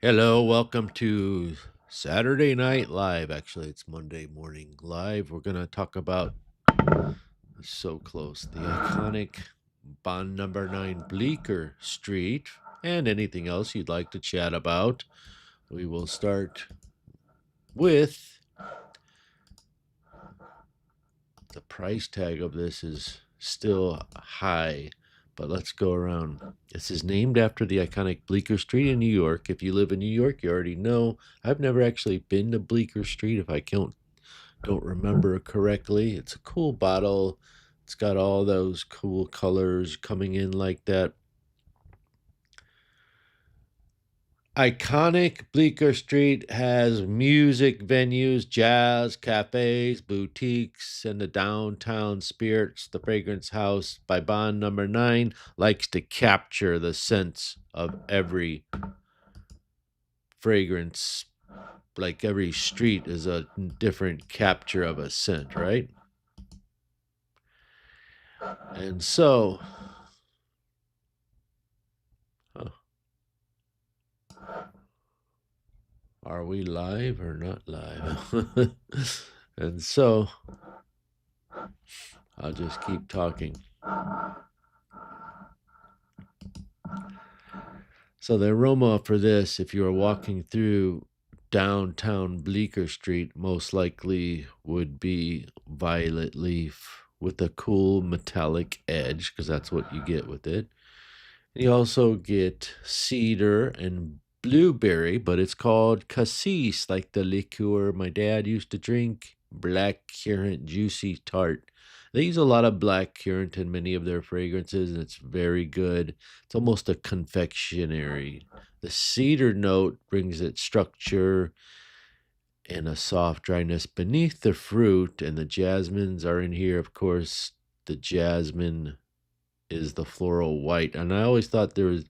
Hello, welcome to Saturday Night Live. Actually, it's Monday Morning Live. We're going to talk about so close the iconic Bond number 9 Bleecker Street and anything else you'd like to chat about. We will start with the price tag of this is still high, but let's go around. This is named after the iconic Bleecker Street in New York. If you live in New York, you already know. I've never actually been to Bleecker Street, if I don't remember correctly. It's a cool bottle. It's got all those cool colors coming in like that. Iconic Bleecker Street has music venues, jazz, cafes, boutiques, and the downtown spirits. The Fragrance House by Bond number 9 likes to capture the sense of every fragrance. Like every street is a different capture of a scent, right? And so, huh, are we live or not live? And so, I'll just keep talking. So the aroma for this, if you are walking through downtown Bleecker Street, most likely would be violet leaf with a cool metallic edge, because that's what you get with it. And you also get cedar and blueberry, but it's called cassis, like the liqueur my dad used to drink. Black currant, juicy tart. They use a lot of black currant in many of their fragrances, and it's very good. It's almost a confectionery. The cedar note brings it structure and a soft dryness beneath the fruit, and the jasmines are in here, of course. The jasmine is the floral white, and I always thought there was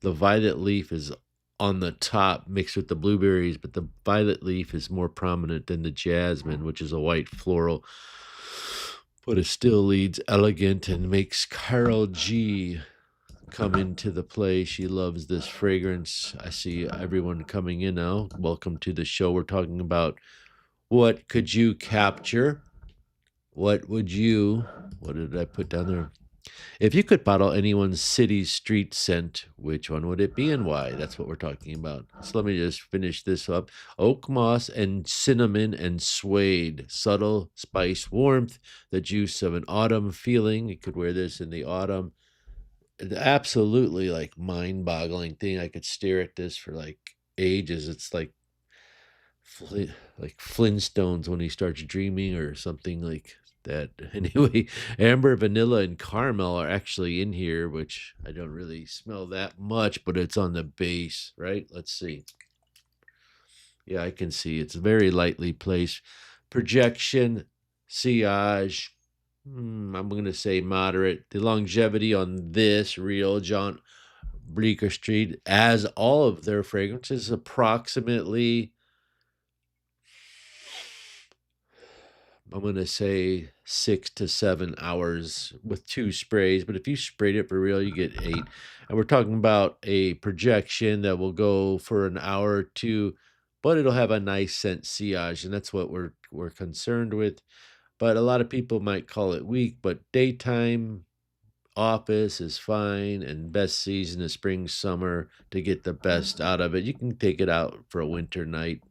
the violet leaf is on the top mixed with the blueberries, but the violet leaf is more prominent than the jasmine, which is a white floral. But it still leads elegant and makes Carol G come into the play. She loves this fragrance. I see everyone coming in now. Welcome to the show. We're talking about what could you capture? What would you, what did I put down there? If you could bottle anyone's city street scent, which one would it be and why? That's what we're talking about. So let me just finish this up. Oak moss and cinnamon and suede, subtle spice warmth, the juice of an autumn feeling. You could wear this in the autumn. Absolutely like mind-boggling thing. I could stare at this for like ages. It's like like Flintstones when he starts dreaming or something like that. Anyway, amber, vanilla, and caramel are actually in here, which I don't really smell that much, but it's on the base, right? Let's see. Yeah, I can see it's very lightly placed. Projection, sillage, I'm going to say moderate. The longevity on this real John Bleecker Street, as all of their fragrances, approximately, I'm going to say 6 to 7 hours with 2 sprays. But if you sprayed it for real, you get 8. And we're talking about a projection that will go for an hour or two, but it'll have a nice scent sillage. And that's what we're concerned with. But a lot of people might call it weak, but daytime office is fine, and best season is spring, summer to get the best out of it. You can take it out for a winter night,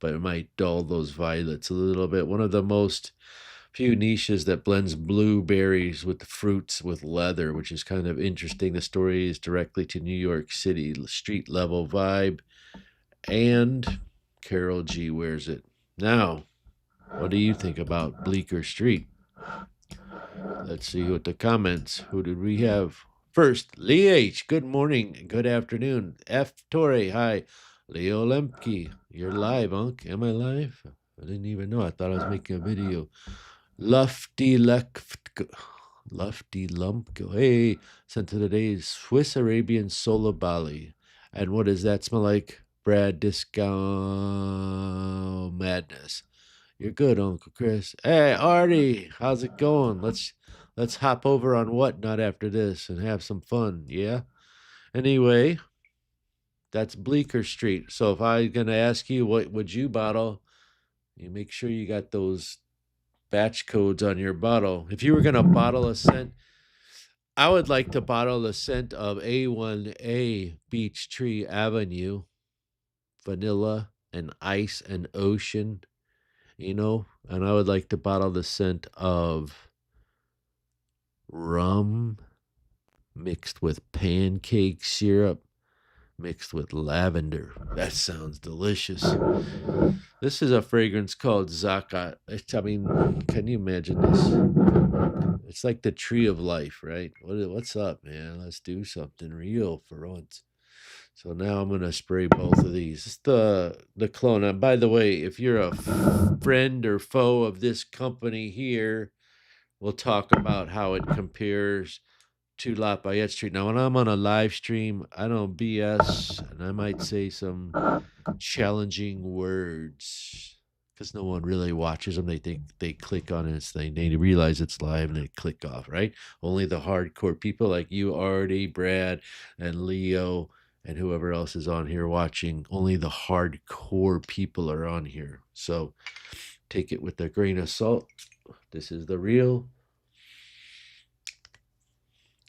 but it might dull those violets a little bit. One of the most few niches that blends blueberries with the fruits with leather, which is kind of interesting. The story is directly to New York City, street level vibe, and Carol G wears it. Now, what do you think about Bleecker Street? Let's see what the comments. Who did we have? First, Lee H. Good morning. Good afternoon. F. Torre. Hi. Leo Lemke. You're live, Unc. Am I live? I didn't even know. I thought I was making a video. Lufty Lufty Lumpko. Hey, sent to today's Swiss Arabian Sola Bali. And what does that smell like? Brad Disco Madness. You're good, Uncle Chris. Hey, Artie, how's it going? Let's hop over on Whatnot after this and have some fun, yeah? Anyway, That's Bleecker Street. So if I'm gonna ask you what would you bottle, you make sure you got those batch codes on your bottle. If you were gonna bottle a scent, I would like to bottle the scent of A1A Beach Tree Avenue, vanilla and ice and ocean, and I would like to bottle the scent of rum mixed with pancake syrup mixed with lavender. That sounds delicious. This is a fragrance called Zakat. I mean, can you imagine this? It's like the tree of life, right? What's up, man? Let's do something real for once. So now I'm gonna spray both of these. It's the clone. And by the way, if you're a friend or foe of this company here, we'll talk about how it compares to Lafayette Street. Now, when I'm on a live stream, I don't BS, and I might say some challenging words because no one really watches them. They think they click on it, they realize it's live, and they click off. Right? Only the hardcore people like you, Artie, Brad, and Leo, and whoever else is on here watching. Only the hardcore people are on here. So take it with a grain of salt. This is the real.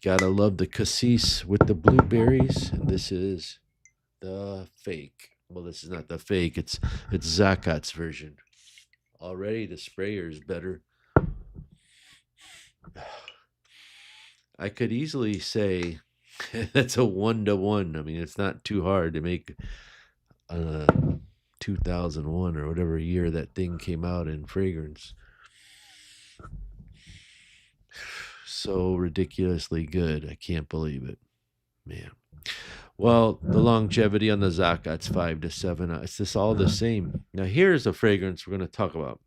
Gotta love the cassis with the blueberries, and this is the fake. Well, this is not the fake. It's Zakat's version. Already the sprayer is better. I could easily say that's a 1-to-1. I mean, it's not too hard to make 2001 or whatever year that thing came out in fragrance. So ridiculously good. I can't believe it. Man. Well, the longevity on the Zakat's 5 to 7. It's just all the same. Now, here's a fragrance we're going to talk about.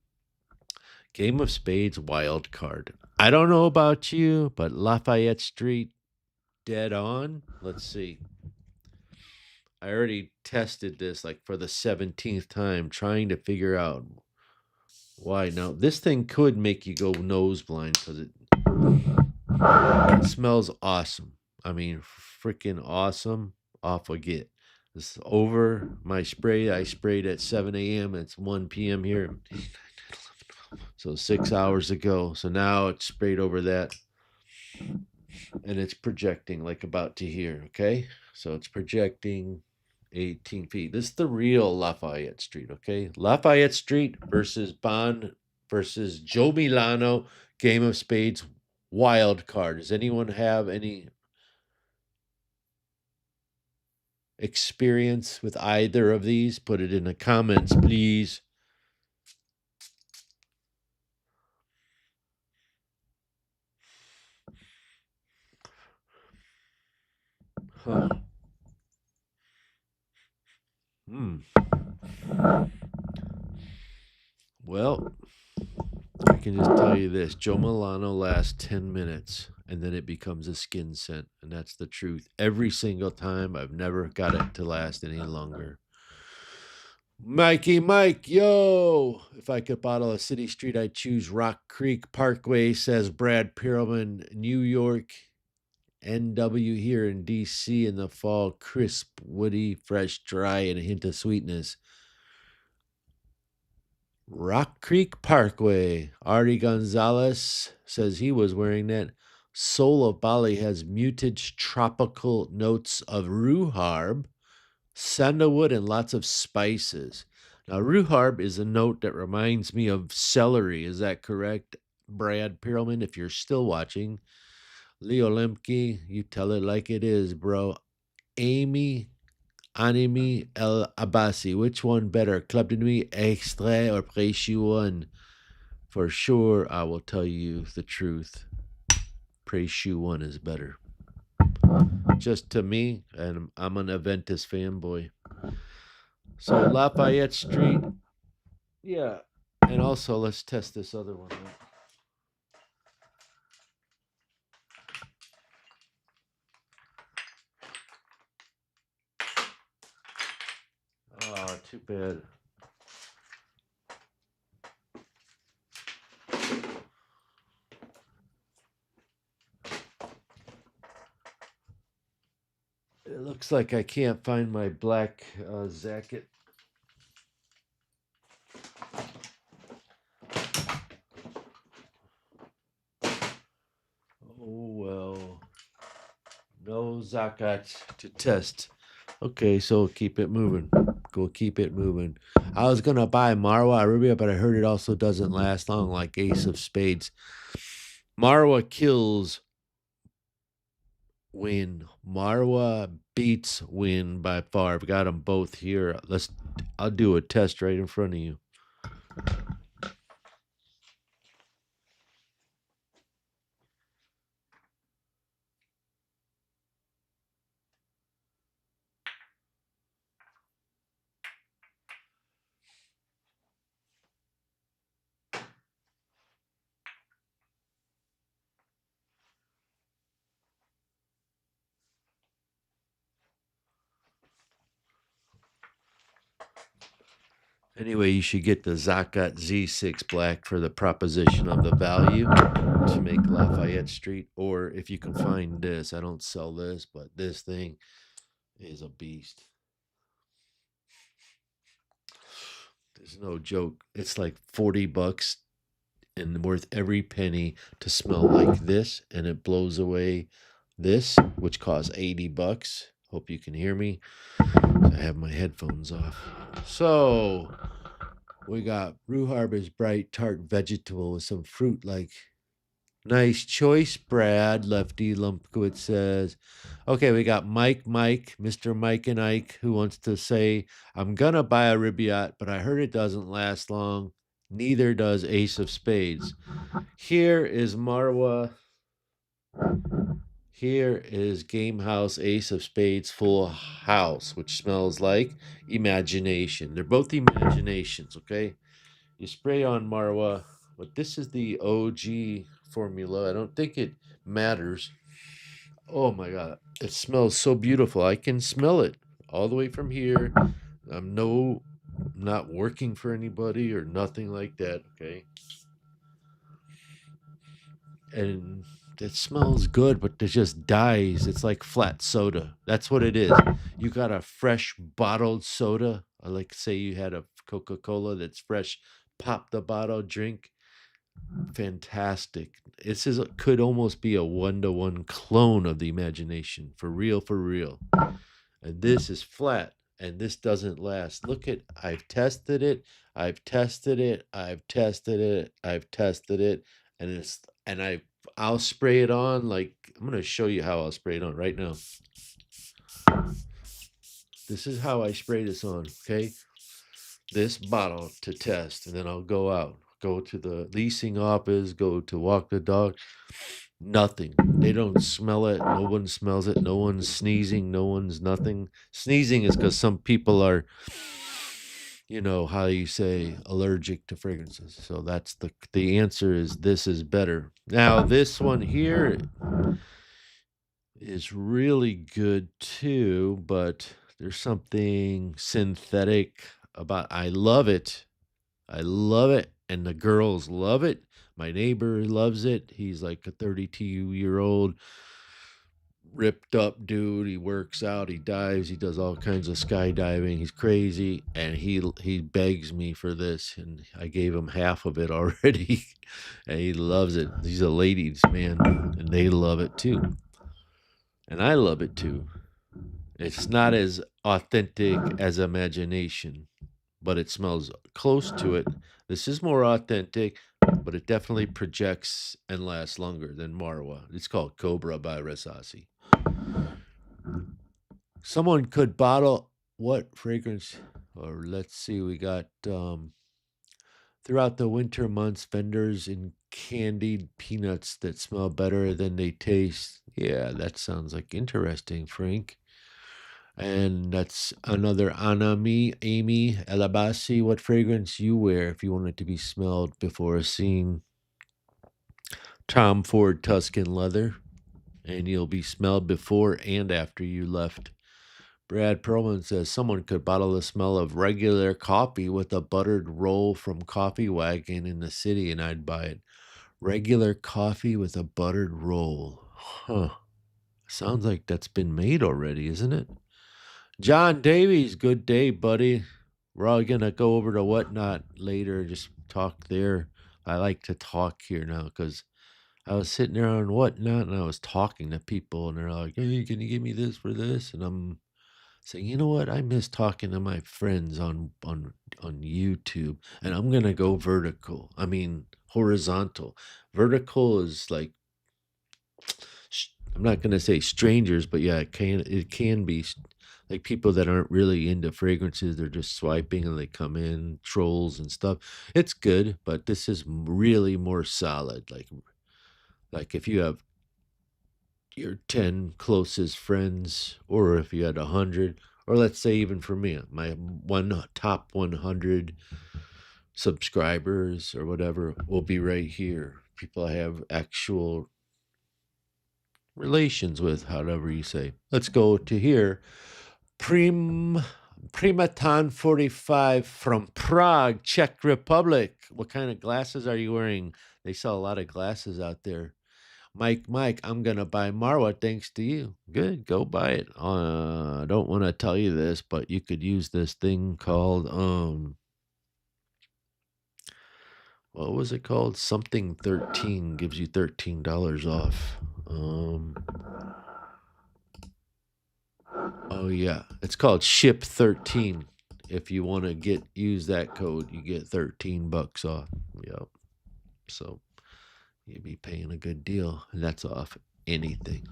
Game of Spades Wild Card. I don't know about you, but Lafayette Street, dead on. Let's see. I already tested this like for the 17th time, trying to figure out why. Now, this thing could make you go nose blind because it smells awesome. I mean, freaking awesome. Off I get. This is over my spray. I sprayed at 7 a.m. It's 1 p.m. here. So 6 hours ago. So now it's sprayed over that. And it's projecting like about to here. Okay. So it's projecting 18 feet. This is the real Lafayette Street. Okay. Lafayette Street versus Bond versus Joe Milano Game of Spades wild card. Does anyone have any experience with either of these? Put it in the comments, please. Huh. Well, I can just tell you this. Joe Milano lasts 10 minutes and then it becomes a skin scent. And that's the truth. Every single time, I've never got it to last any longer. Mikey Mike, yo! If I could bottle a city street, I'd choose Rock Creek Parkway, says Brad Perelman. New York, NW here in DC in the fall. Crisp, woody, fresh, dry, and a hint of sweetness. Rock Creek Parkway. Artie Gonzalez says he was wearing that. Soul of Bali has muted tropical notes of rhubarb, sandalwood, and lots of spices. Now, rhubarb is a note that reminds me of celery. Is that correct, Brad Perelman? If you're still watching, Leo Lemke, you tell it like it is, bro. Amy Animi El Abbasi. Which one better? Club de Nuit Extrait or Précieux One? For sure, I will tell you the truth. Précieux One is better. Just to me, and I'm an Aventus fanboy. So Lafayette Street. Yeah. And also, let's test this other one out. Oh, too bad. It Looks like I can't find my black jacket. Oh well. No zakat to test. Okay, so keep it moving. Go keep it moving. I was gonna buy Marwa Arabia, but I heard it also doesn't last long, like Ace of Spades. Marwa kills win. Marwa beats win by far. I've got them both here. I'll do a test right in front of you. Anyway, you should get the Zakat Z6 Black for the proposition of the value to make Lafayette Street. Or if you can find this, I don't sell this, but this thing is a beast. There's no joke. It's like $40 and worth every penny to smell like this, and it blows away this, which costs $80. Hope you can hear me. I have my headphones off. So we got rhubarber's bright tart vegetable with some fruit like. Nice choice, Brad. Lefty Lumpkowitz says. Okay, we got Mr. Mike and Ike, who wants to say, I'm going to buy a Ribiat, but I heard it doesn't last long. Neither does Ace of Spades. Here is Marwa. Here is Gamehouse Ace of Spades Full House, which smells like imagination. They're both imaginations, okay? You spray on Marwa, but this is the OG formula. I don't think it matters. Oh my God. It smells so beautiful. I can smell it all the way from here. I'm not working for anybody or nothing like that, okay? And it smells good, but it just dies. It's like flat soda. That's what it is. You got a fresh bottled soda. Like say you had a Coca-Cola that's fresh, pop the bottle, drink. Fantastic. Could almost be a 1-to-1 clone of the imagination. For real, for real. And this is flat. And this doesn't last. Look at, I've tested it. I've tested it. I've tested it. I've tested it. I'll spray it on. Like, I'm going to show you how I'll spray it on right now. This is how I spray this on, okay? This bottle to test, and then I'll go out, go to the leasing office, go to walk the dog. Nothing. They don't smell it. No one smells it. No one's sneezing. No one's nothing. Sneezing is because some people are, how you say, allergic to fragrances. So that's the answer is this is better. Now, this one here is really good too, but there's something synthetic about. I love it. I love it, and the girls love it. My neighbor loves it. He's like a 32-year-old ripped up dude. He works out, he dives, he does all kinds of skydiving. He's crazy, and he begs me for this, and I gave him half of it already, and he loves it. He's a ladies man, and they love it too, and I love it too. It's not as authentic as imagination, but it smells close to it. This is more authentic, but it definitely projects and lasts longer than Marwa. It's called Cobra by Rasasi. Someone could bottle what fragrance? Or let's see, we got throughout the winter months, vendors in candied peanuts that smell better than they taste. Yeah, that sounds like interesting, Frank. And that's another Anami, Amy, Elabasi. What fragrance you wear if you want it to be smelled before a scene? Tom Ford Tuscan leather. And you'll be smelled before and after you left. Brad Perlman says someone could bottle the smell of regular coffee with a buttered roll from Coffee Wagon in the city, and I'd buy it. Regular coffee with a buttered roll. Huh. Sounds like that's been made already, isn't it? John Davies, good day, buddy. We're all gonna go over to Whatnot later, just talk there. I like to talk here now because I was sitting there on Whatnot and I was talking to people and they're like, "Hey, can you give me this for this?" And I'm saying, "You know what? I miss talking to my friends on YouTube, and I'm gonna go vertical. I mean horizontal. Vertical is like I'm not gonna say strangers, but yeah, it can be like people that aren't really into fragrances. They're just swiping and they come in trolls and stuff. It's good, but this is really more solid. Like if you have your 10 closest friends, or if you had 100, or let's say even for me, my one top 100 subscribers or whatever will be right here. People I have actual relations with, however you say. Let's go to here. Primatan 45 from Prague, Czech Republic. What kind of glasses are you wearing? They sell a lot of glasses out there. Mike, I'm gonna buy Marwa thanks to you. Good, go buy it. I don't want to tell you this, but you could use this thing called what was it called? Something 13 gives you $13 off. Oh yeah, it's called Ship 13. If you want to use that code, you get $13 off. Yep. So you'd be paying a good deal, and that's off anything.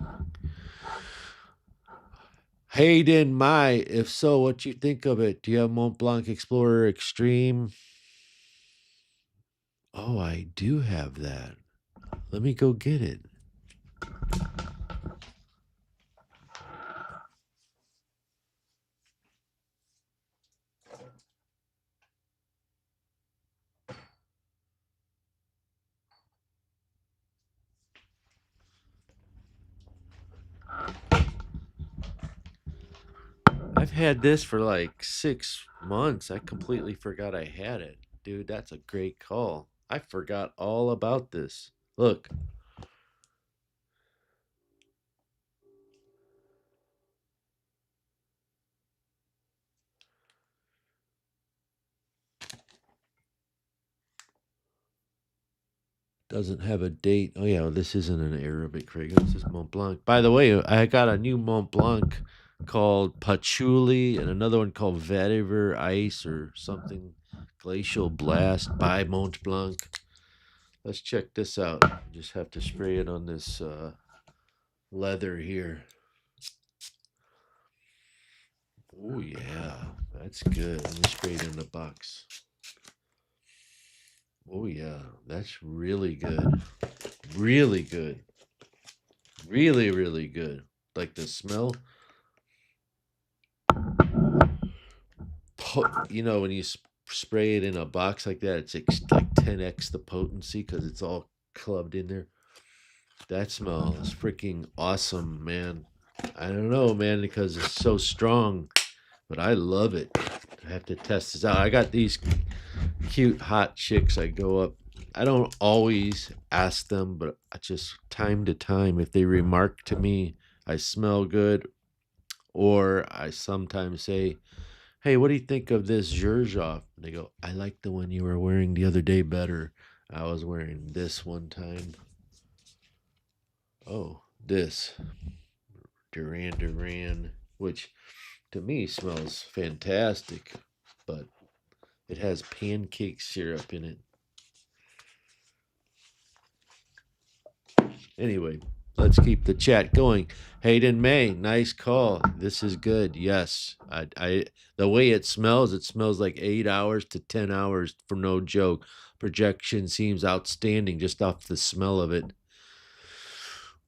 Hayden, if so, what you think of it? Do you have Mont Blanc Explorer Extreme? Oh, I do have that. Let me go get it. I've had this for like 6 months. I completely forgot I had it. Dude, that's a great call. I forgot all about this. Look, doesn't have a date. Oh yeah, this isn't an Arabic fragrance. This is Mont Blanc. By the way, I got a new Mont Blanc called Patchouli and another one called Vetiver Ice or something. Glacial Blast by Mont Blanc. Let's check this out. Just have to spray it on this leather here. Oh yeah, that's good. Let me spray it in the box. Oh yeah, that's really good. Really good. Really, really good. Like the smell. When you spray it in a box like that, it's like 10x the potency because it's all clubbed in there. That smell is freaking awesome, man. I don't know, man, because it's so strong, but I love it. I have to test this out. I got these cute hot chicks. I go up. I don't always ask them, but I just time to time, if they remark to me, I smell good, or I sometimes say, "Hey, what do you think of this Zherzhov?" And they go, "I like the one you were wearing the other day better. I was wearing this one time." Oh, this Duran Duran, which to me smells fantastic, but it has pancake syrup in it. Anyway, let's keep the chat going. Hayden May, nice call. This is good. Yes, the way it smells like 8 hours to 10 hours for no joke. Projection seems outstanding just off the smell of it.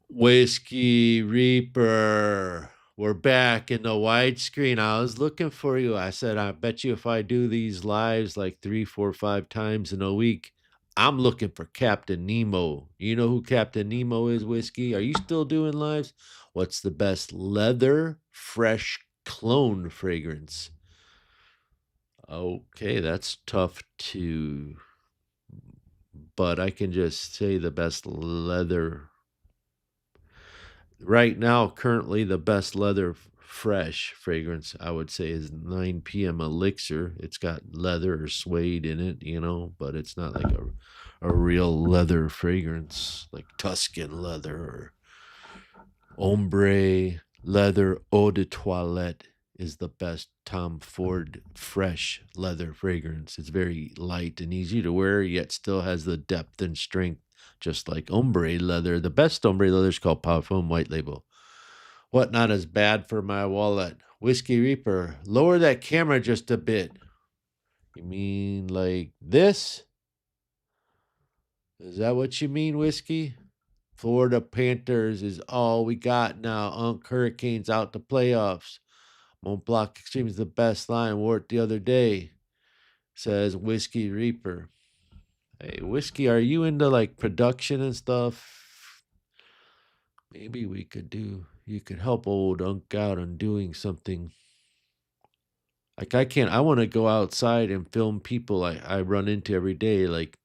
Whiskey Reaper. We're back in the widescreen. I was looking for you. I said, I bet you if I do these lives like 3, 4, 5 times in a week, I'm looking for Captain Nemo. You know who Captain Nemo is, Whiskey? Are you still doing lives? What's the best leather fresh clone fragrance? Okay, that's tough to, but I can just say the best leather right now, currently the best leather fresh fragrance, I would say, is 9 p.m. Elixir. It's got leather or suede in it, but it's not like a real leather fragrance, like Tuscan leather or ombre leather eau de toilette is the best Tom Ford fresh leather fragrance. It's very light and easy to wear, yet still has the depth and strength, just like ombre leather. The best ombre leather is called Parfum White Label. What not is bad for my wallet? Whiskey Reaper, lower that camera just a bit. You mean like this? Is that what you mean, Whiskey? Florida Panthers is all we got now. Hurricanes out the playoffs. Mont Blanc Extreme is the best line. Wore it the other day. Says Whiskey Reaper. Hey, Whiskey, are you into like production and stuff? Maybe you could help old Unk out on doing something. Like I want to go outside and film people I run into every day, like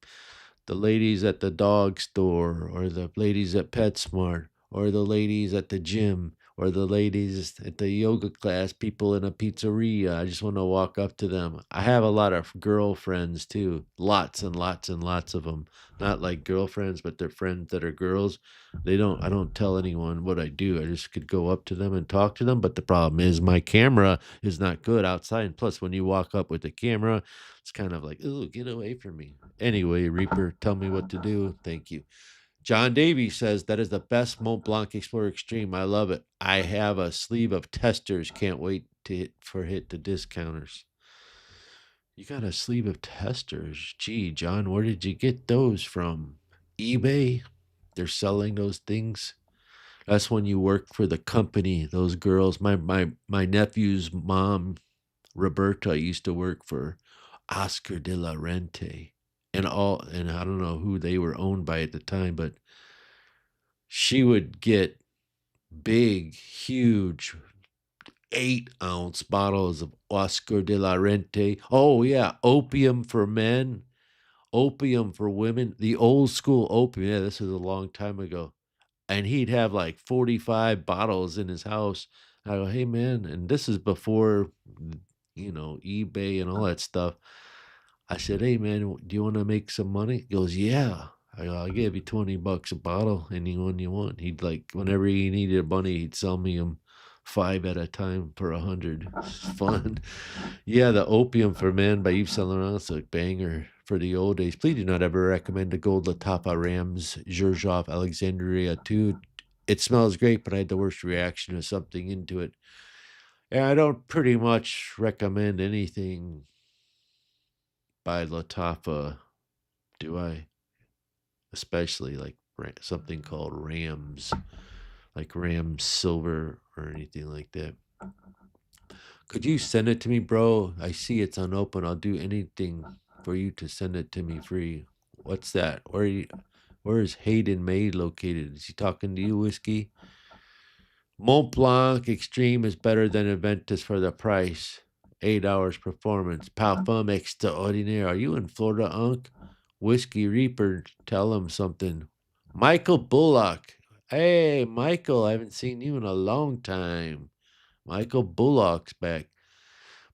the ladies at the dog store, or the ladies at PetSmart, or the ladies at the gym, or the ladies at the yoga class, people in a pizzeria. I just want to walk up to them. I have a lot of girlfriends too, lots and lots and lots of them. Not like girlfriends, but they're friends that are girls. I don't tell anyone what I do. I just could go up to them and talk to them. But the problem is my camera is not good outside. And plus, when you walk up with the camera, it's kind of like, ooh, get away from me. Anyway, Reaper, tell me what to do. Thank you. John Davies says that is the best Mont Blanc Explorer Extreme. I love it. I have a sleeve of testers. Can't wait to hit the discounters. You got a sleeve of testers. Gee, John, where did you get those from? eBay? They're selling those things. That's when you work for the company. Those girls. My nephew's mom, Roberta, used to work for Oscar de la Rente, and I don't know who they were owned by at the time, but she would get big, huge 8-ounce bottles of Oscar de la Rente. Oh yeah, opium for men, opium for women, the old school opium. Yeah, this was a long time ago. And he'd have like 45 bottles in his house. I go, hey man, and this is before eBay and all that stuff. I said, hey man, do you want to make some money? He goes, yeah. I go, I'll give you $20 a bottle, anyone you want. He'd like, whenever he needed money, he'd sell me them 5 at a time for 100. It's fun. Yeah, the Opium for Men by Yves Saint Laurent. It's a banger for the old days. Please do not ever recommend the Gold Latapa Rams Zhirjov Alexandria 2. It smells great, but I had the worst reaction to something into it. And I don't pretty much recommend anything by Latapa, do I? Especially like something called Rams, like Rams Silver or anything like that. Could you send it to me, bro? I see it's unopened. I'll do anything for you to send it to me free. What's that? Where is Hayden May located? Is he talking to you, Whiskey? Mont Blanc Extreme is better than Aventus for the price. 8 hours performance. Parfum extraordinaire. Are you in Florida, Unc? Whiskey Reaper, tell him something. Michael Bullock. Hey, Michael, I haven't seen you in a long time. Michael Bullock's back.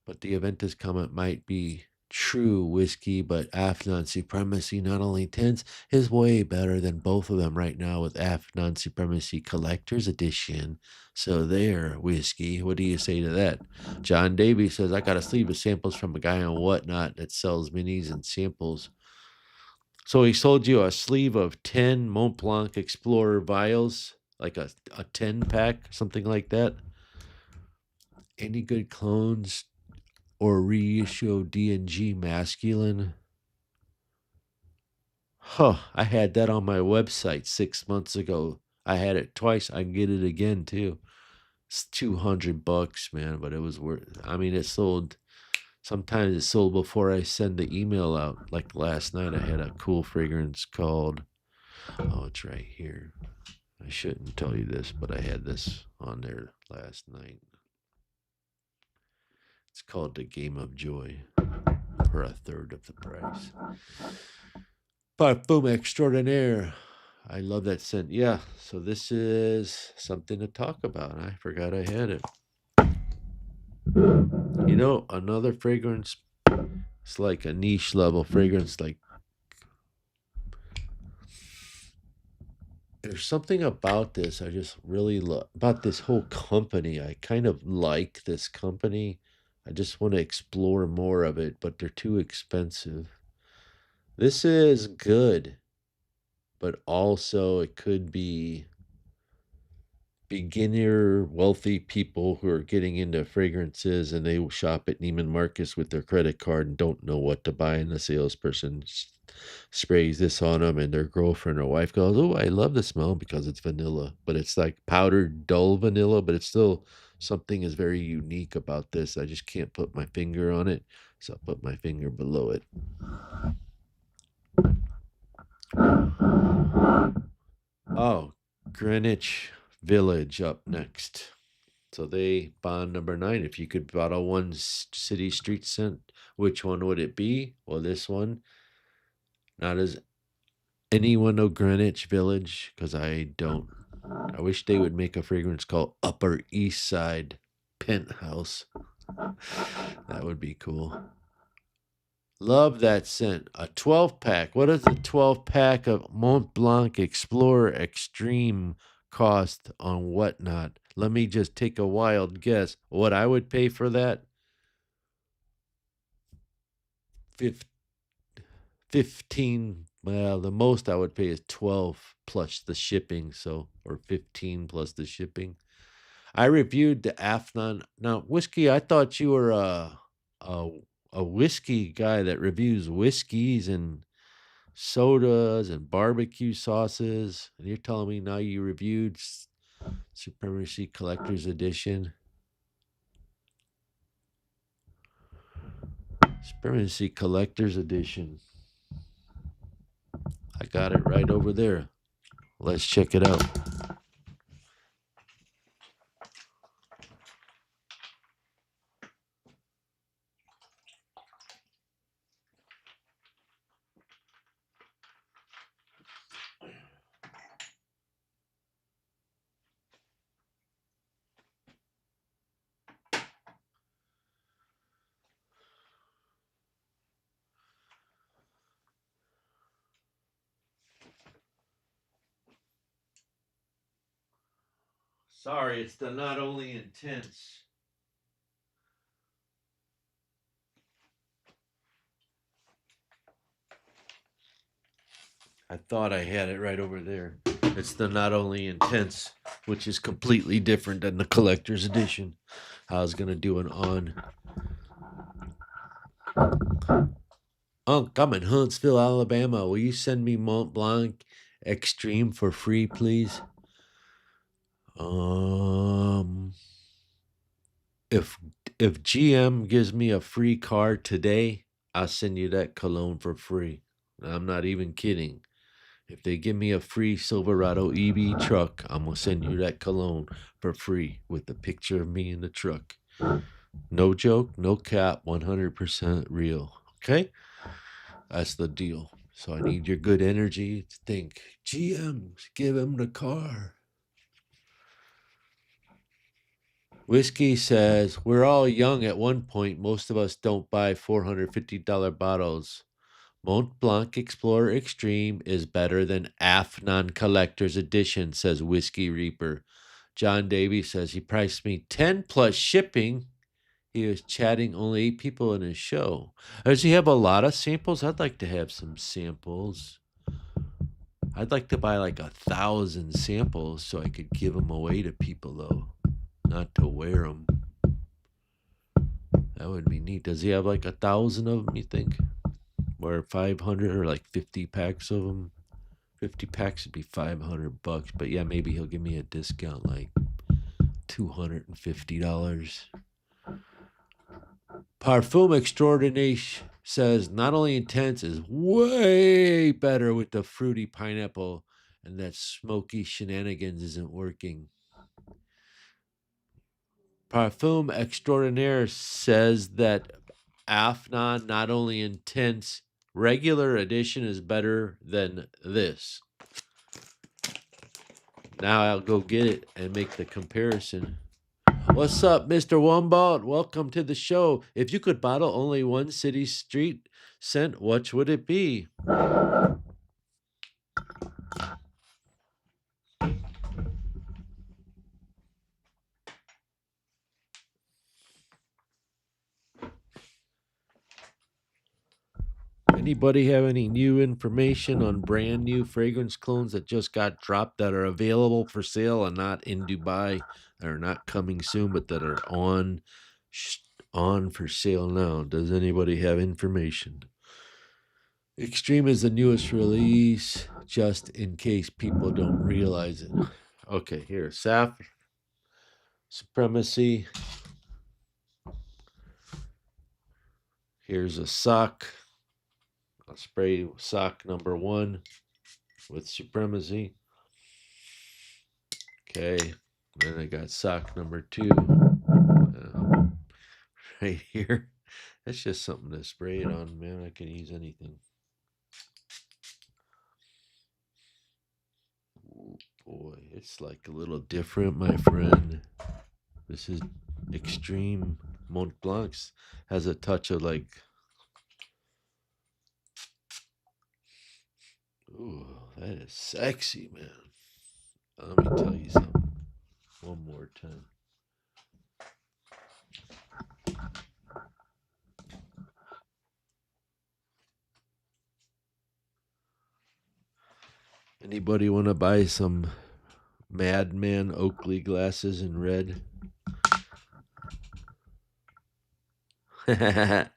But the Aventus comment might be true, Whiskey, but Afghan Supremacy not only tens is way better than both of them right now with Afghan Supremacy Collector's Edition. So there, Whiskey. What do you say to that? John Davies says, I got a sleeve of samples from a guy on Whatnot that sells minis and samples. So he sold you a sleeve of 10 Mont Blanc Explorer vials, like a 10 pack, something like that. Any good clones or reissue D&G masculine? Huh, I had that on my website 6 months ago. I had it twice. I can get it again too. It's $200, man, but it was worth. I mean, it sold. Sometimes it's sold before I send the email out. Like last night, I had a cool fragrance called. Oh, it's right here. I shouldn't tell you this, but I had this on there last night. It's called The Game of Joy for a third of the price. Parfum extraordinaire. I love that scent. Yeah, so this is something to talk about. I forgot I had it. You know, another fragrance, it's like a niche level fragrance. Like, there's something about this I just really love about this whole company. I kind of like this company. I just want to explore more of it, but they're too expensive. This is good, but also it could be beginner wealthy people who are getting into fragrances and they shop at Neiman Marcus with their credit card and don't know what to buy, and the salesperson sprays this on them and their girlfriend or wife goes, oh, I love the smell because it's vanilla, but it's like powdered dull vanilla, but it's still something is very unique about this. I just can't put my finger on it, so I'll put my finger below it. Oh, Greenwich Village up next. So they bond number 9. If you could bottle one city street scent, which one would it be? Well, this one, not as anyone know Greenwich Village, because I don't. I wish they would make a fragrance called Upper East Side Penthouse. That would be cool. Love that scent. A 12 pack. What does a 12 pack of Mont Blanc Explorer Extreme cost on Whatnot? Let me just take a wild guess. What I would pay for that? 15. Well, the most I would pay is 12 plus the shipping, so, or 15 plus the shipping. I reviewed the Afnan. Now, whiskey, I thought you were a a whiskey guy that reviews whiskeys and sodas and barbecue sauces, and you're telling me now you reviewed Supremacy Collector's Edition. Supremacy Collector's Edition. I got it right over there. Let's check it out. Sorry, it's the not only intense. I thought I had it right over there. It's the not only intense, which is completely different than the collector's edition. I was gonna do an on. Unc, I'm in Huntsville, Alabama. Will you send me Mont Blanc Extreme for free, please? Um, if if GM gives me a free car today, I'll send you that cologne for free. I'm not even kidding. If they give me a free Silverado EV truck, I'm gonna send you that cologne for free with a picture of me in the truck. No joke, no cap, 100% real. Okay? That's the deal. So I need your good energy to think, GMs, give him the car. Whiskey says, we're all young at one point. Most of us don't buy $450 bottles. Mont Blanc Explorer Extreme is better than Afnan Collector's Edition, says Whiskey Reaper. John Davy says he priced me 10 plus shipping. He was chatting only 8 people in his show. Does he have a lot of samples? I'd like to have some samples. I'd like to buy like 1,000 samples so I could give them away to people, though, not to wear them. That would be neat. Does he have like 1,000 of them, you think? Or 500 or like 50 packs of them? 50 packs would be $500, but yeah, maybe he'll give me a discount like $250. Parfum Extraordinaire says not only intense is way better with the fruity pineapple, and that smoky shenanigans isn't working. Parfum Extraordinaire says that Afnan not only intense, regular edition is better than this. Now I'll go get it and make the comparison. What's up, Mr. Wombat? Welcome to the show. If you could bottle only one city street scent, which would it be? Anybody have any new information on brand new fragrance clones that just got dropped that are available for sale and not in Dubai, that are not coming soon, but that are on for sale now? Does anybody have information? Extreme is the newest release, just in case people don't realize it. Okay, here, Saf Supremacy. Here's a sock. I'll spray sock number 1 with Supremacy. Okay, then I got sock number 2 right here. That's just something to spray it on, man. I can use anything. Oh boy, it's like a little different, my friend. This is Extreme. Mont Blanc has a touch of like, ooh, that is sexy, man. Let me tell you something. One more time. Anybody want to buy some Madman Oakley glasses in red?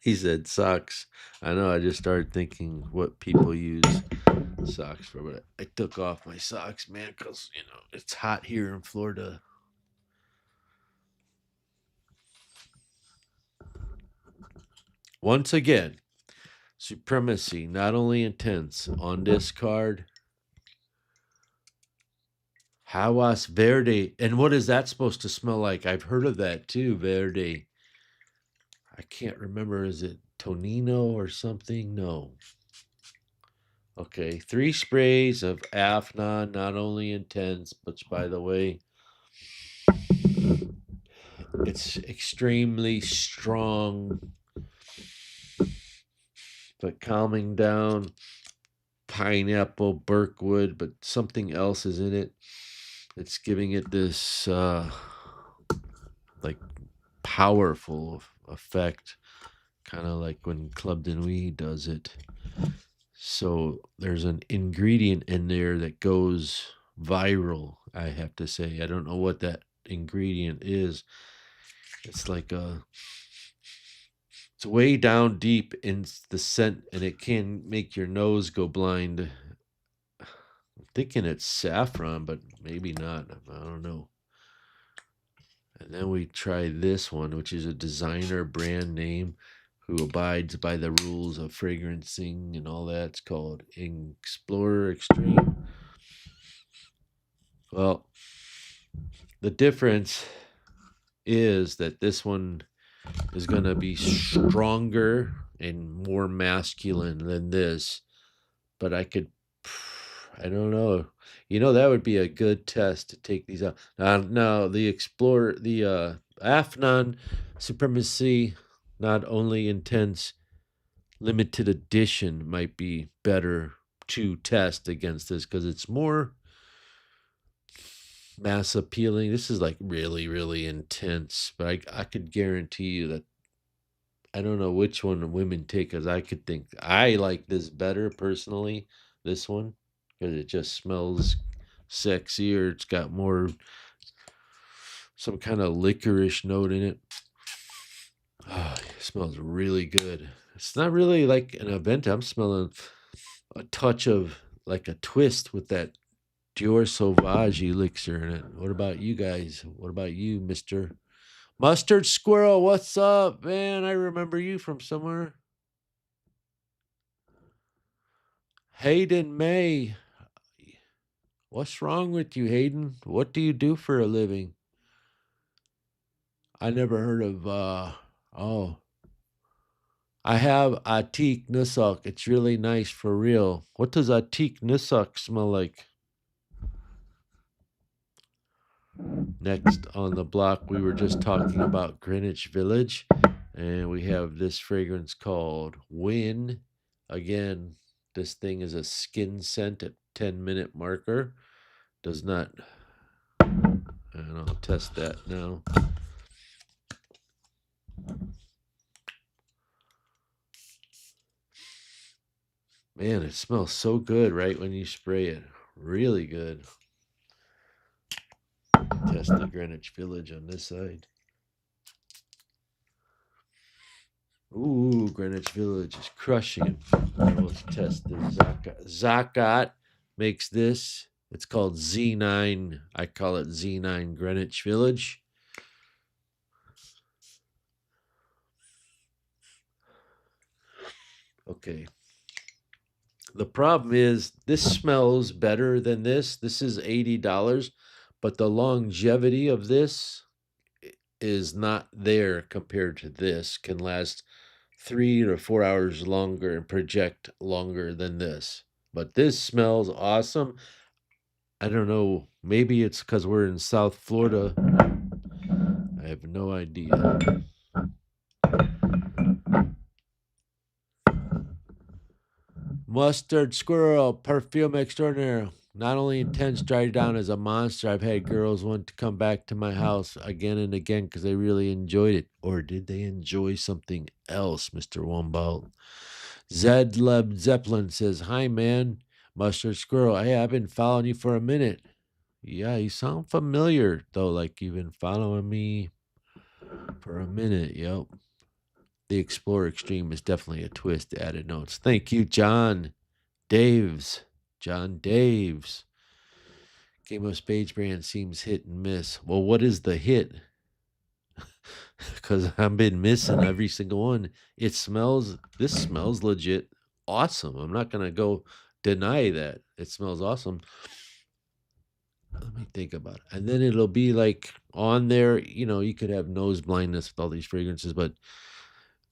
He said socks. I know, I just started thinking what people use socks for, but I took off my socks, man, because, it's hot here in Florida. Once again, Supremacy, not only intense on this card. Hawas Verde. And what is that supposed to smell like? I've heard of that too, Verde. I can't remember. Is it Tonino or something? No. Okay, 3 sprays of Afnan, not only intense, but by the way, it's extremely strong, but calming down. Pineapple, Birkwood, but something else is in it. It's giving it this like powerful effect, kind of like when Club de Nuit does it. So there's an ingredient in there that goes viral, I have to say. I don't know what that ingredient is. It's like it's way down deep in the scent, and it can make your nose go blind. I'm thinking it's saffron, but maybe not. I don't know. And then we try this one, which is a designer brand name who abides by the rules of fragrancing and all that. It's called Explorer Extreme. Well, the difference is that this one is going to be stronger and more masculine than this. But I don't know. That would be a good test to take these out. Now the Explorer, the Afnan Supremacy, not only intense, limited edition might be better to test against this because it's more mass appealing. This is like really, really intense, but I could guarantee you that I don't know which one women take, because I could think I like this better personally, this one, because it just smells sexier. It's got more, some kind of licorice note in it. Oh, it smells really good. It's not really like an Aventa. I'm smelling a touch of like a twist with that Dior Sauvage elixir in it. What about you guys? What about you, Mr. Mustard Squirrel? What's up, man? I remember you from somewhere. Hayden May. What's wrong with you, Hayden? What do you do for a living? I never heard of, oh. I have Atik Nusuk. It's really nice for real. What does Atik Nusuk smell like? Next on the block, we were just talking about Greenwich Village, and we have this fragrance called Win. Again, this thing is a skin scent at 10-minute marker. Does not, and I'll test that now. Man, it smells so good right when you spray it. Really good. Test the Greenwich Village on this side. Ooh, Greenwich Village is crushing it. Let's test the Zakat. Zakat makes this. It's called Z9. I call it Z9 Greenwich Village. Okay. The problem is this smells better than this. This is $80, but the longevity of this is not there compared to this. Can last 3 to 4 hours longer and project longer than this. But this smells awesome. I don't know. Maybe it's because we're in South Florida. I have no idea. Mustard Squirrel, perfume extraordinaire. Not only intends to drive down as a monster, I've had girls want to come back to my house again and again because they really enjoyed it. Or did they enjoy something else, Mr. Wumbold? Zed Leb Zeppelin says, Hi, man. Mustard Squirrel. Hey, I've been following you for a minute. Yeah, you sound familiar, though, like you've been following me for a minute. Yep. The Explorer Extreme is definitely a twist, added notes. Thank you, John Daves. John Daves. Game of Spades brand seems hit and miss. Well, what is the hit? Because I've been missing every single one. This smells legit awesome. I'm not going to go deny that. It smells awesome. Let me think about it. And then it'll be like on there, you could have nose blindness with all these fragrances, but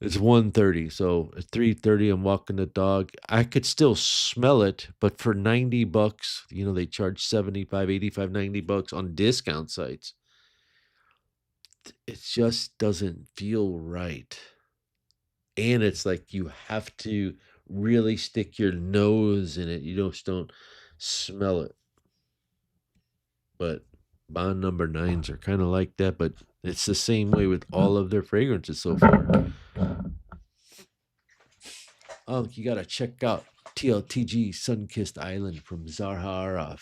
it's 1:30. So at 3:30, I'm walking the dog. I could still smell it, but for $90, they charge 75, 85, $90 on discount sites. It just doesn't feel right. And it's like you have to really stick your nose in it. You just don't smell it. But Bond number 9s are kind of like that, but it's the same way with all of their fragrances so far. Oh, you got to check out TLTG Sunkissed Island from Zaharov.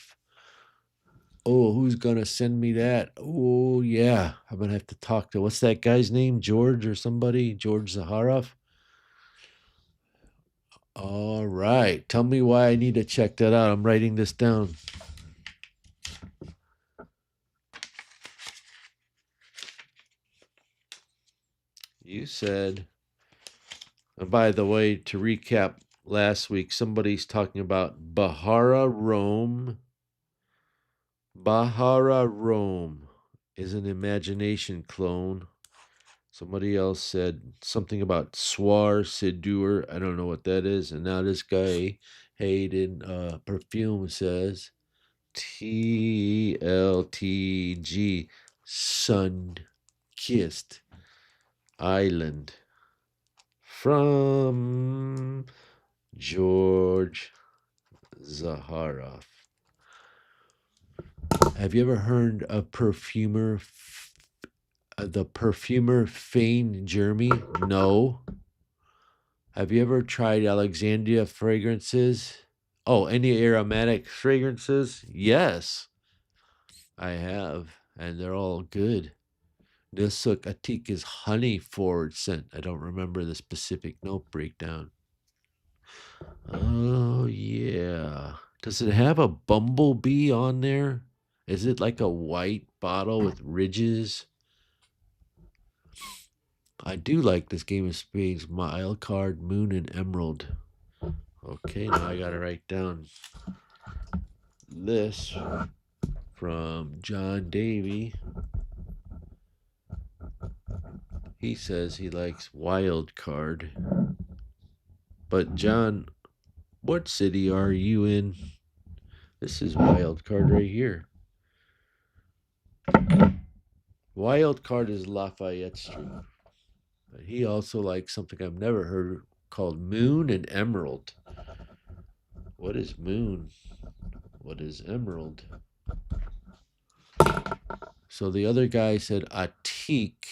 Oh, who's going to send me that? Oh, yeah. I'm going to have to talk to, what's that guy's name? George or somebody? George Zaharov? All right. Tell me why I need to check that out. I'm writing this down. You said, and by the way, to recap last week, somebody's talking about Bahara Rome. Bahara Rome is an imagination clone. Somebody else said something about Soir Sedur. I don't know what that is. And now this guy, Hayden Perfume, says TLTG, Sun Kissed Island from George Zaharov. Have you ever heard of the perfumer Fane Jeremy? No. Have you ever tried Alexandria fragrances? Oh, any aromatic fragrances? Yes, I have, and they're all good. Nusuk Atik is honey forward scent. I don't remember the specific note breakdown. Oh, yeah. Does it have a bumblebee on there? Is it like a white bottle with ridges? I do like this Game of Spades Wild Card, Moon, and Emerald. Okay, now I gotta write down this from John Davy. He says he likes Wild Card. But John, what city are you in? This is Wild Card right here. Wild card is Lafayette Street. But he also likes something I've never heard called Moon and Emerald. What is Moon? What is Emerald? So the other guy said Atik.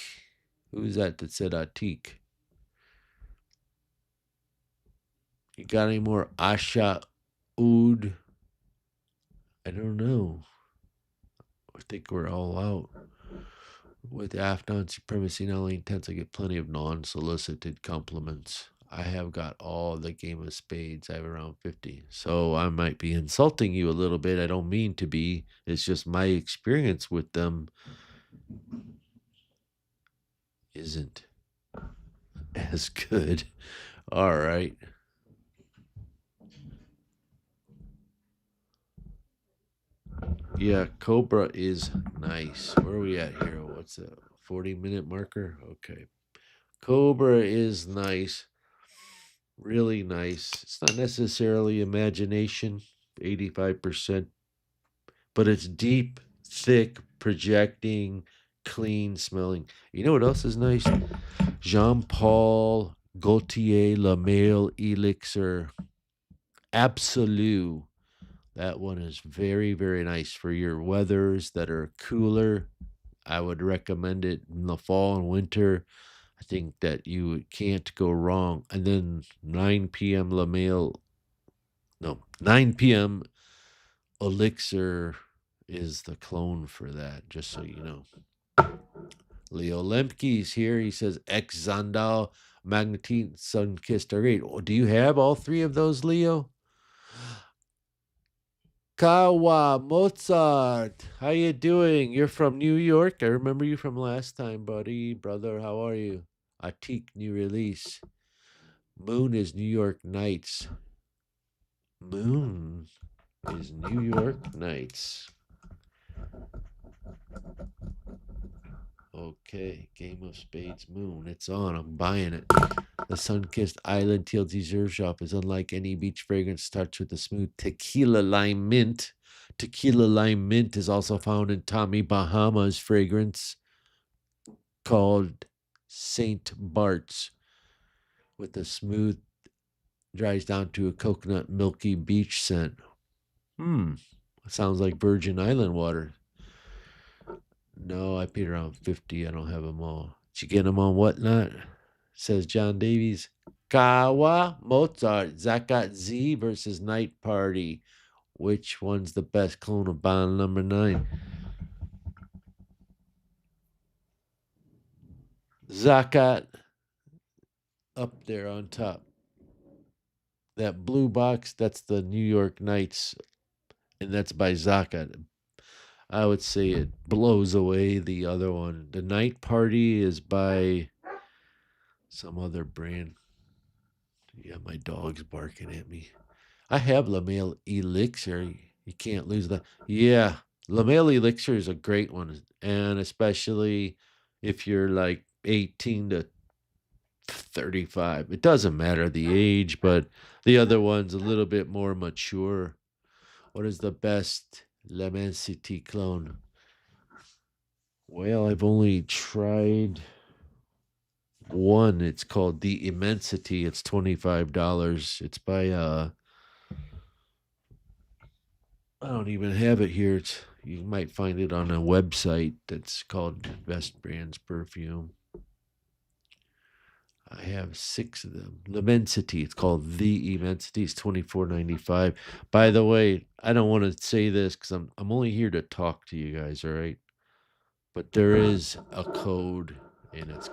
Who's that said Atik? You got any more Asha Oud? I don't know. I think we're all out. With Afghan supremacy not only intense, I get plenty of non-solicited compliments. I have got all the game of spades. I have around 50. So I might be insulting you a little bit. I don't mean to be. It's just my experience with them isn't as good. All right. Yeah, Cobra is nice. Where are we at here? What's a 40-minute marker? Okay. Cobra is nice. Really nice. It's not necessarily imagination, 85%, but it's deep, thick, projecting, clean smelling. You know what else is nice? Jean Paul Gaultier La Male Elixir Absolute. That one is very, very nice for your weathers that are cooler. I would recommend it in the fall and winter. I think that you can't go wrong. And then 9 p.m. Lamale, no, 9 p.m. Elixir is the clone for that, just so you know. Leo Lemke's here. He says X Zandal, Magnetine, Sunkissed are great. Oh, do you have all three of those, Leo? Kawa Mozart, how you doing? You're from New York. I remember you from last time, buddy. Brother, how are you? Atik new release. Moon is New York Nights. Moon is New York Nights. Okay, Game of Spades Moon. It's on. I'm buying it. The sun-kissed island TLC Reserve Shop is unlike any beach fragrance. Starts with a smooth tequila lime mint. Tequila lime mint is also found in Tommy Bahama's fragrance called Saint Bart's, with a smooth, dries down to a coconut milky beach scent. Sounds like Virgin Island water. No, I paid around 50. I don't have them all. Did you get them on Whatnot? Says John Davies. Kawa Mozart Zakat Z versus Night Party. Which one's the best clone of Bond number 9? Zakat up there on top. That blue box, that's the New York Knights, and that's by Zakat. I would say it blows away the other one. The Night Party is by some other brand. Yeah, my dog's barking at me. I have Lamale Elixir. You can't lose that. Yeah, Lamale Elixir is a great one. And especially if you're like 18 to 35. It doesn't matter the age, but the other one's a little bit more mature. What is the best Lemensity clone? Well, I've only tried one. It's called The Immensity. It's $25. It's by I don't even have it here. You might find it on a website that's called Best Brands Perfume. I have 6 of them. Immensity. It's called The Immensity. It's $24.95. By the way, I don't want to say this because I'm only here to talk to you guys, all right? But there is a code, and it's,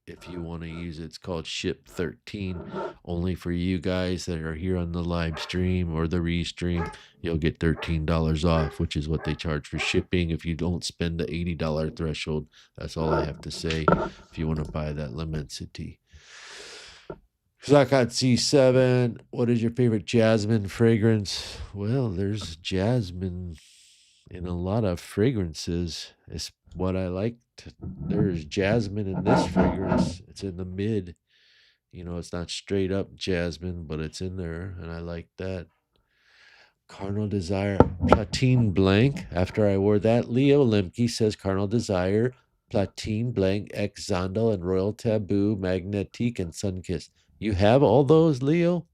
if you want to use it, it's called SHIP13. Only for you guys that are here on the live stream or the restream, you'll get $13 off, which is what they charge for shipping if you don't spend the $80 threshold. That's all I have to say if you want to buy that Lemensity. Zakat C7, what is your favorite jasmine fragrance? Well, there's jasmine in a lot of fragrances. It's what I like. There's jasmine in this fragrance. It's in the mid. You know, it's not straight up jasmine, but it's in there, and I like that. Carnal Desire, Platine Blanc. After I wore that, Leo Lemke says Carnal Desire, Platine Blanc, X Zondel, and Royal Taboo, Magnetique, and Sunkissed. You have all those, Leo?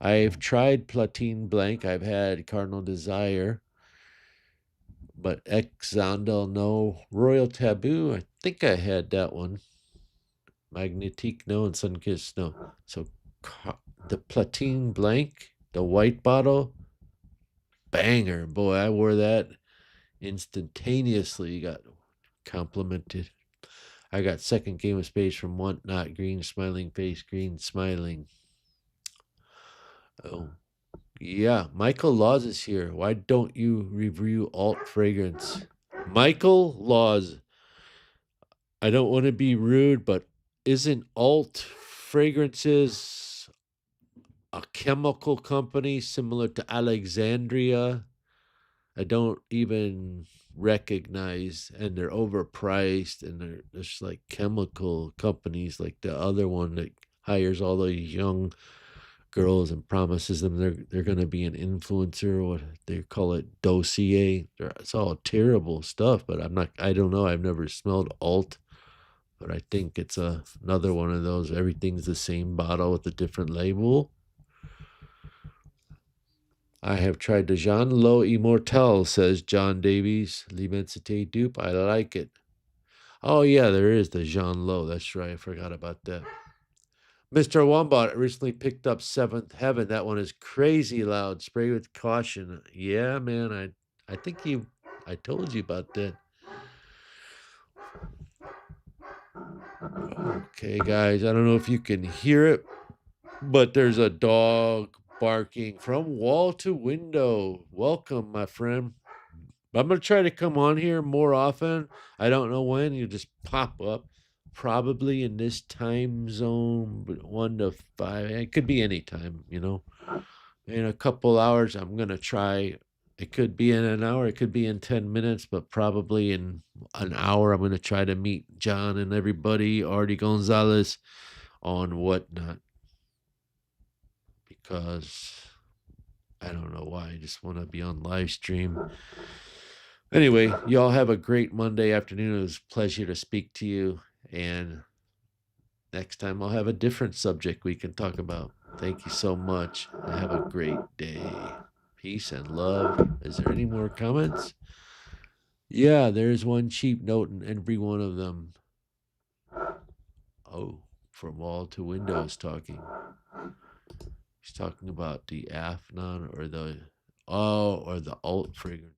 I've tried Platine Blanc. I've had Carnal Desire, but X Zondel, no. Royal Taboo, I think I had that one. Magnetique, no, and Sunkissed, no. So the Platine Blanc, the white bottle, banger. Boy, I wore that instantaneously. Got complimented. I got second game of space from Mont, not green, smiling face, green, smiling. Oh, yeah. Michael Laws is here. Why don't you review alt fragrance? Michael Laws. I don't want to be rude, but isn't alt fragrances a chemical company similar to Alexandria? I don't even recognize, and they're overpriced, and they're just like chemical companies like the other one that hires all the young girls and promises them they're going to be an influencer, what they call it, dossier. It's all terrible stuff, but I don't know, I've never smelled alt, but I think it's another one of those everything's the same bottle with a different label. I have tried the Jean Lo Immortel, says John Davies. L'Immensité dupe. I like it. Oh, yeah, there is the Jean Lo. That's right. I forgot about that. Mr. Wombat recently picked up Seventh Heaven. That one is crazy loud. Spray with caution. Yeah, man. I think I told you about that. Okay, guys. I don't know if you can hear it, but there's a dog barking from wall to window. Welcome, my friend. I'm going to try to come on here more often. I don't know when. You just pop up. Probably in this time zone, but 1 to 5. It could be any time, In a couple hours, I'm going to try. It could be in an hour. It could be in 10 minutes, but probably in an hour, I'm going to try to meet John and everybody, Artie Gonzalez, on Whatnot. Because I don't know why. I just want to be on live stream. Anyway, y'all have a great Monday afternoon. It was a pleasure to speak to you. And next time I'll have a different subject we can talk about. Thank you so much. Have a great day. Peace and love. Is there any more comments? Yeah, there's one cheap note in every one of them. Oh, from wall to windows talking. He's talking about the Afnan or the alt fragrance.